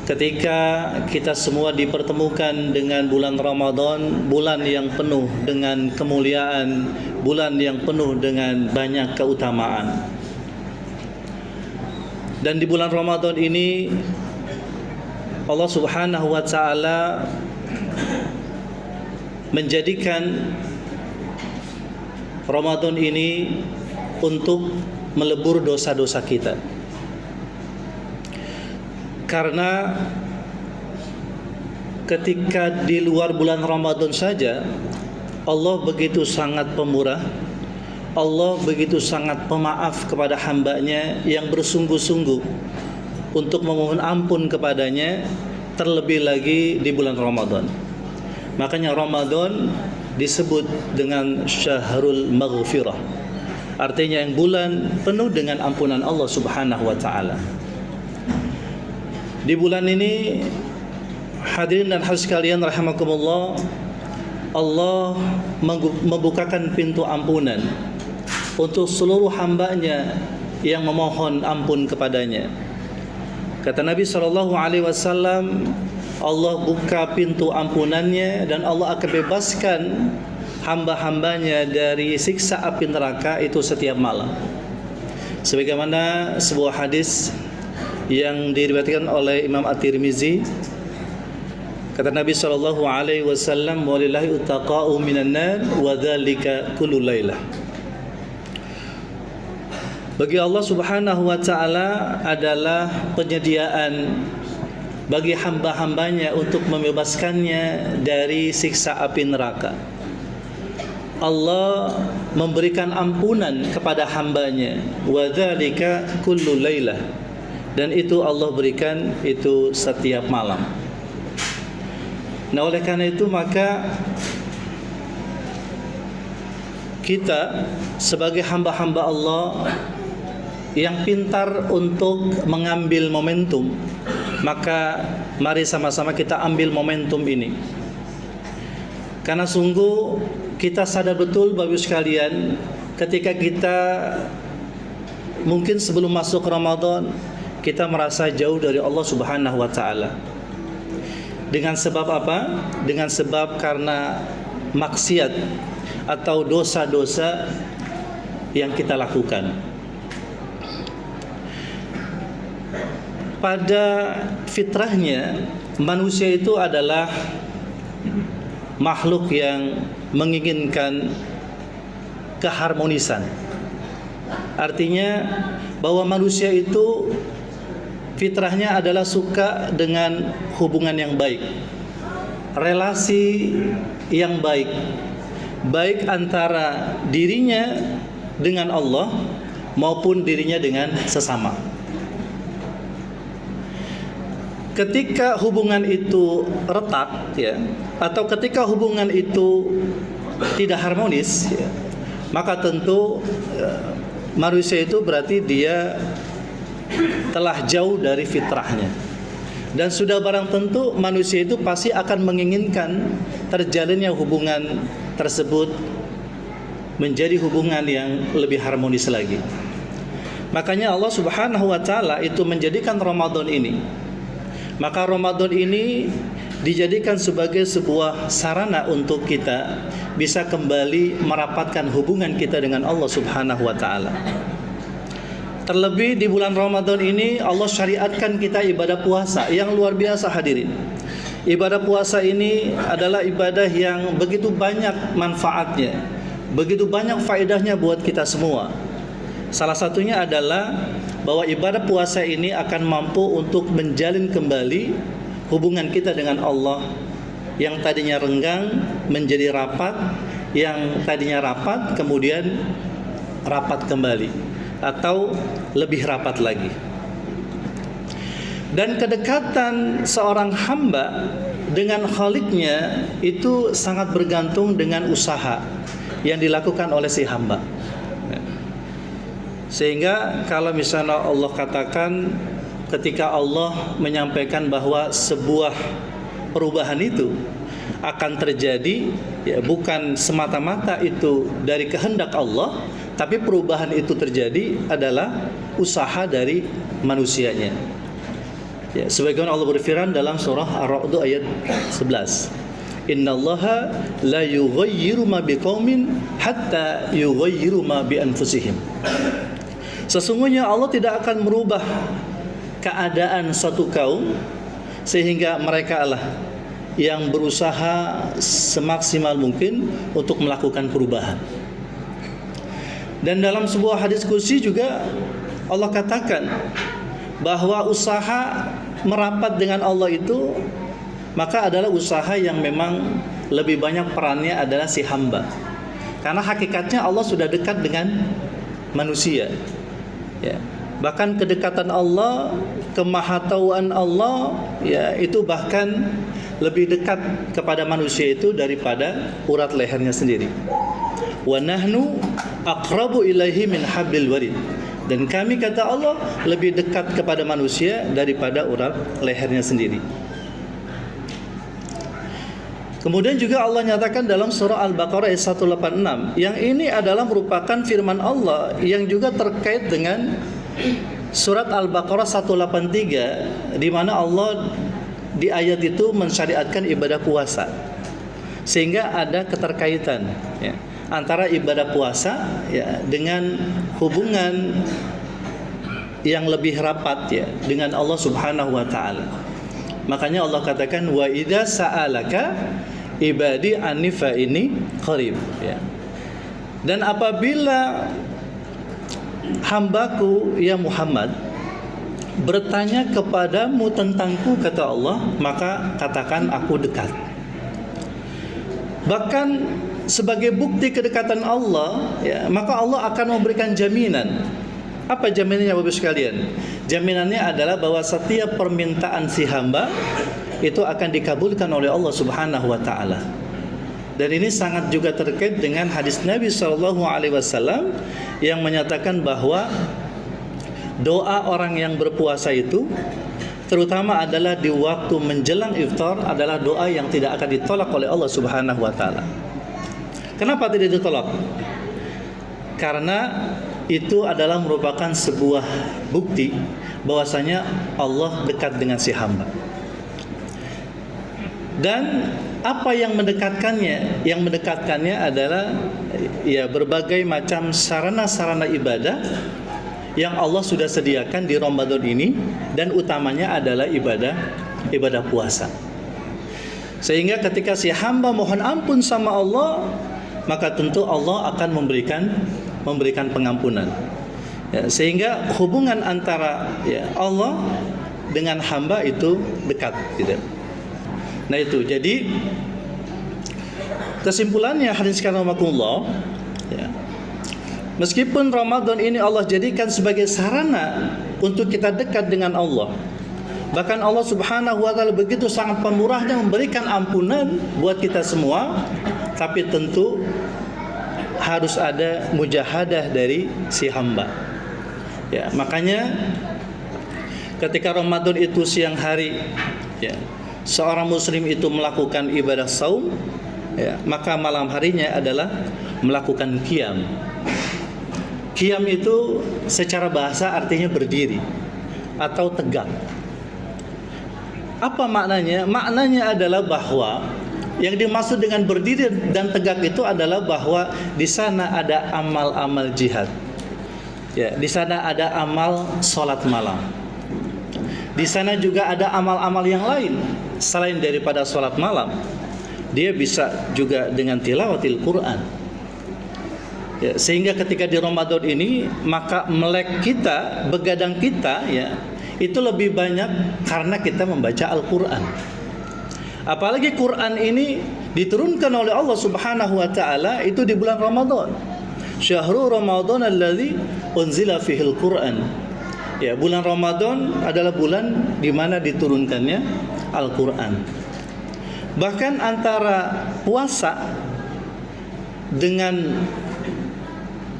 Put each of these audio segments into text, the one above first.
ketika kita semua dipertemukan dengan bulan Ramadan, bulan yang penuh dengan kemuliaan, bulan yang penuh dengan banyak keutamaan. Dan di bulan Ramadan ini Allah Subhanahu wa taala menjadikan Ramadan ini untuk melebur dosa-dosa kita. Karena ketika di luar bulan Ramadan saja Allah begitu sangat pemurah, Allah begitu sangat pemaaf kepada hambanya yang bersungguh-sungguh untuk memohon ampun kepadanya, terlebih lagi di bulan Ramadan. Makanya Ramadan disebut dengan Syahrul Maghfirah, artinya yang bulan penuh dengan ampunan Allah Subhanahu wa taala. Di bulan ini, hadirin dan hadirat sekalian rahimakumullah, Allah membukakan pintu ampunan untuk seluruh hambanya yang memohon ampun kepadanya. Kata Nabi SAW, Allah buka pintu ampunannya dan Allah akan bebaskan hamba-hambanya dari siksa api neraka itu setiap malam. Sebagaimana sebuah hadis yang diriwayatkan oleh Imam At-Tirmizi, kata Nabi SAW, walillahi utaqa'u minan nar wa dzalika kullu lailah. Bagi Allah Subhanahu wa taala adalah penyediaan bagi hamba-hambanya untuk membebaskannya dari siksa api neraka. Allah memberikan ampunan kepada hambanya, wa dzalika kullu lailah, dan itu Allah berikan itu setiap malam. Nah, oleh karena itu maka kita sebagai hamba-hamba Allah yang pintar untuk mengambil momentum, maka mari sama-sama kita ambil momentum ini. Karena sungguh kita sadar betul Bapak Ibu sekalian, ketika kita mungkin sebelum masuk Ramadan kita merasa jauh dari Allah Subhanahu wa taala. Dengan sebab apa? Dengan sebab karena maksiat atau dosa-dosa yang kita lakukan. Pada fitrahnya manusia itu adalah makhluk yang menginginkan keharmonisan. Artinya bahwa manusia itu fitrahnya adalah suka dengan hubungan yang baik, relasi yang baik, baik antara dirinya dengan Allah maupun dirinya dengan sesama. Ketika hubungan itu retak, ya, atau ketika hubungan itu tidak harmonis, ya, maka tentu manusia itu berarti dia telah jauh dari fitrahnya. Dan sudah barang tentu manusia itu pasti akan menginginkan terjalinnya hubungan tersebut menjadi hubungan yang lebih harmonis lagi. Makanya Allah Subhanahu wa taala itu menjadikan Ramadan ini. Maka Ramadan ini dijadikan sebagai sebuah sarana untuk kita bisa kembali merapatkan hubungan kita dengan Allah Subhanahu wa taala. Terlebih di bulan Ramadan ini Allah syariatkan kita ibadah puasa yang luar biasa hadirin. Ibadah puasa ini adalah ibadah yang begitu banyak manfaatnya, begitu banyak faedahnya buat kita semua. Salah satunya adalah bahwa ibadah puasa ini akan mampu untuk menjalin kembali hubungan kita dengan Allah yang tadinya renggang menjadi rapat, yang tadinya rapat kemudian rapat kembali atau lebih rapat lagi. Dan kedekatan seorang hamba dengan Khaliknya itu sangat bergantung dengan usaha yang dilakukan oleh si hamba. Sehingga kalau misalnya Allah katakan ketika Allah menyampaikan bahwa sebuah perubahan itu akan terjadi, ya, bukan semata-mata itu dari kehendak Allah, tapi perubahan itu terjadi adalah usaha dari manusianya. Ya, sebagaimana Allah berfirman dalam surah Ar-Ra'd ayat 11. Innallaha la yughayyiru ma biqaumin hatta yughayyiru ma bi anfusihim. Sesungguhnya Allah tidak akan merubah keadaan satu kaum sehingga mereka lah yang berusaha semaksimal mungkin untuk melakukan perubahan. Dan dalam sebuah hadis qudsi juga Allah katakan bahwa usaha merapat dengan Allah itu maka adalah usaha yang memang lebih banyak perannya adalah si hamba. Karena hakikatnya Allah sudah dekat dengan manusia. Ya. Bahkan kedekatan Allah, kemahatauan Allah, ya itu bahkan lebih dekat kepada manusia itu daripada urat lehernya sendiri. Wa nahnu aqrabu ilaihi min hablil warid. Dan kami, kata Allah, lebih dekat kepada manusia daripada urat lehernya sendiri. Kemudian juga Allah nyatakan dalam surah Al-Baqarah ayat 186, yang ini adalah merupakan firman Allah yang juga terkait dengan surat Al-Baqarah 183, di mana Allah di ayat itu mensyariatkan ibadah puasa. Sehingga ada keterkaitan ya, antara ibadah puasa ya dengan hubungan yang lebih rapat ya dengan Allah Subhanahu wa taala. Makanya Allah katakan wa idza sa'alaka ibadi anni fa ini qarib ya. Dan apabila hambaku ya Muhammad bertanya kepadamu tentangku, kata Allah, maka katakan aku dekat. Bahkan sebagai bukti kedekatan Allah ya, maka Allah akan memberikan jaminan. Apa jaminannya Bapak sekalian? Jaminannya adalah bahwa setiap permintaan si hamba itu akan dikabulkan oleh Allah Subhanahu wa taala. Dan ini sangat juga terkait dengan hadis Nabi SAW yang menyatakan bahwa doa orang yang berpuasa itu terutama adalah di waktu menjelang iftar adalah doa yang tidak akan ditolak oleh Allah Subhanahu wa taala. Kenapa tidak ditolak? Karena itu adalah merupakan sebuah bukti bahwasanya Allah dekat dengan si hamba. Dan apa yang mendekatkannya? Yang mendekatkannya adalah ya berbagai macam sarana-sarana ibadah yang Allah sudah sediakan di Ramadan ini, dan utamanya adalah ibadah puasa. Sehingga ketika si hamba mohon ampun sama Allah, maka tentu Allah akan memberikan pengampunan. Ya, sehingga hubungan antara ya Allah dengan hamba itu dekat gitu. Nah itu, jadi kesimpulannya hadirin sekalian rahimakumullah ya, meskipun Ramadan ini Allah jadikan sebagai sarana untuk kita dekat dengan Allah, bahkan Allah Subhanahu wa taala begitu sangat pemurahnya memberikan ampunan buat kita semua, tapi tentu harus ada mujahadah dari si hamba. Ya, makanya ketika Ramadan itu siang hari ya, seorang muslim itu melakukan ibadah saum ya, maka malam harinya adalah melakukan qiyam. Qiyam itu secara bahasa artinya berdiri atau tegak. Apa maknanya? Maknanya adalah bahwa yang dimaksud dengan berdiri dan tegak itu adalah bahwa di sana ada amal-amal jihad. Ya, di sana ada amal salat malam. Di sana juga ada amal-amal yang lain selain daripada salat malam. Dia bisa juga dengan tilawatil Quran. Ya, sehingga ketika di Ramadan ini maka melek kita, begadang kita ya, itu lebih banyak karena kita membaca Al-Quran. Apalagi Quran ini diturunkan oleh Allah Subhanahu wa taala itu di bulan Ramadan. Syahrul Ramadan alladzi unzila fihil Quran. Ya, bulan Ramadan adalah bulan di mana diturunkannya Al-Quran. Bahkan antara puasa dengan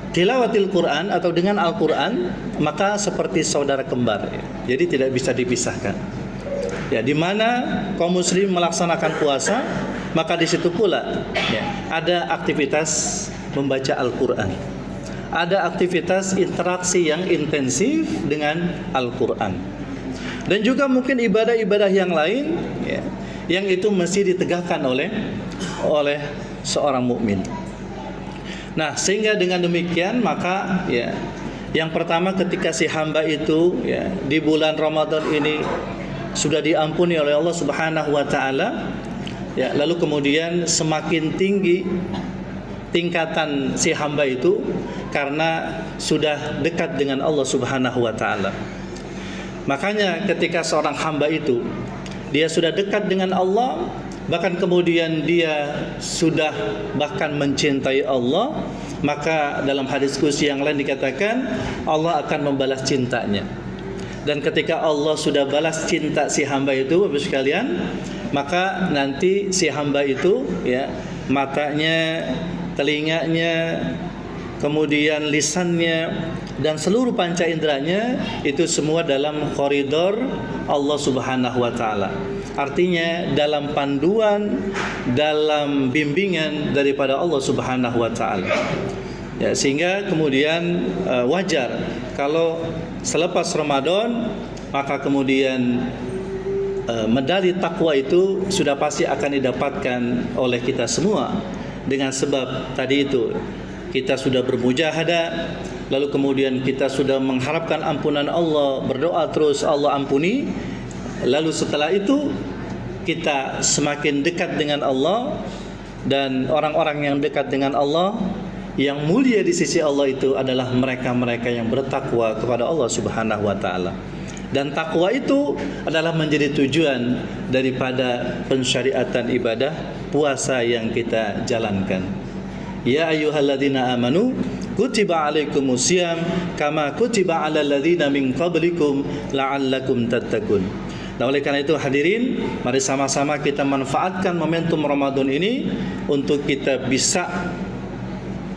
tilawatil Quran atau dengan Al-Quran maka seperti saudara kembar ya. Jadi tidak bisa dipisahkan. Ya, di mana kaum muslim melaksanakan puasa, maka di situ pula ya, ada aktivitas membaca Al-Quran. Ada aktivitas interaksi yang intensif dengan Al-Quran. Dan juga mungkin ibadah-ibadah yang lain ya, yang itu mesti ditegakkan oleh seorang mukmin. Nah, sehingga dengan demikian maka ya, yang pertama ketika si hamba itu ya di bulan Ramadan ini sudah diampuni oleh Allah Subhanahu wa taala, ya, lalu kemudian semakin tinggi tingkatan si hamba itu karena sudah dekat dengan Allah Subhanahu wa taala. Makanya ketika seorang hamba itu dia sudah dekat dengan Allah, bahkan kemudian dia sudah bahkan mencintai Allah, maka dalam hadis qudsi yang lain dikatakan Allah akan membalas cintanya. Dan ketika Allah sudah balas cinta si hamba itu, Bapak sekalian, maka nanti si hamba itu ya, matanya, telinganya, kemudian lisannya dan seluruh panca inderanya itu semua dalam koridor Allah Subhanahu wa taala. Artinya dalam panduan, dalam bimbingan daripada Allah Subhanahu wa taala. Ya, sehingga kemudian wajar kalau selepas Ramadan maka kemudian medali takwa itu sudah pasti akan didapatkan oleh kita semua, dengan sebab tadi itu kita sudah bermujahadah, lalu kemudian kita sudah mengharapkan ampunan Allah, berdoa terus Allah ampuni. Lalu setelah itu kita semakin dekat dengan Allah, dan orang-orang yang dekat dengan Allah yang mulia di sisi Allah itu adalah mereka-mereka yang bertakwa kepada Allah Subhanahu wa taala. Dan takwa itu adalah menjadi tujuan daripada pensyariatan ibadah puasa yang kita jalankan. Ya ayyuhalladzina amanu kutiba alaikumusiyam kama kutiba alal ladzina min qablikum la'allakum tattaqun. Nah, oleh karena itu hadirin, mari sama-sama kita manfaatkan momentum Ramadan ini untuk kita bisa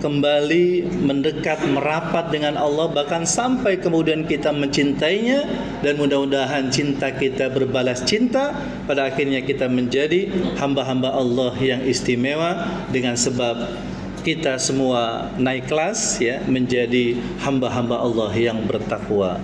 kembali mendekat, merapat dengan Allah, bahkan sampai kemudian kita mencintainya, dan mudah-mudahan cinta kita berbalas cinta, pada akhirnya kita menjadi hamba-hamba Allah yang istimewa dengan sebab kita semua naik kelas ya, menjadi hamba-hamba Allah yang bertakwa.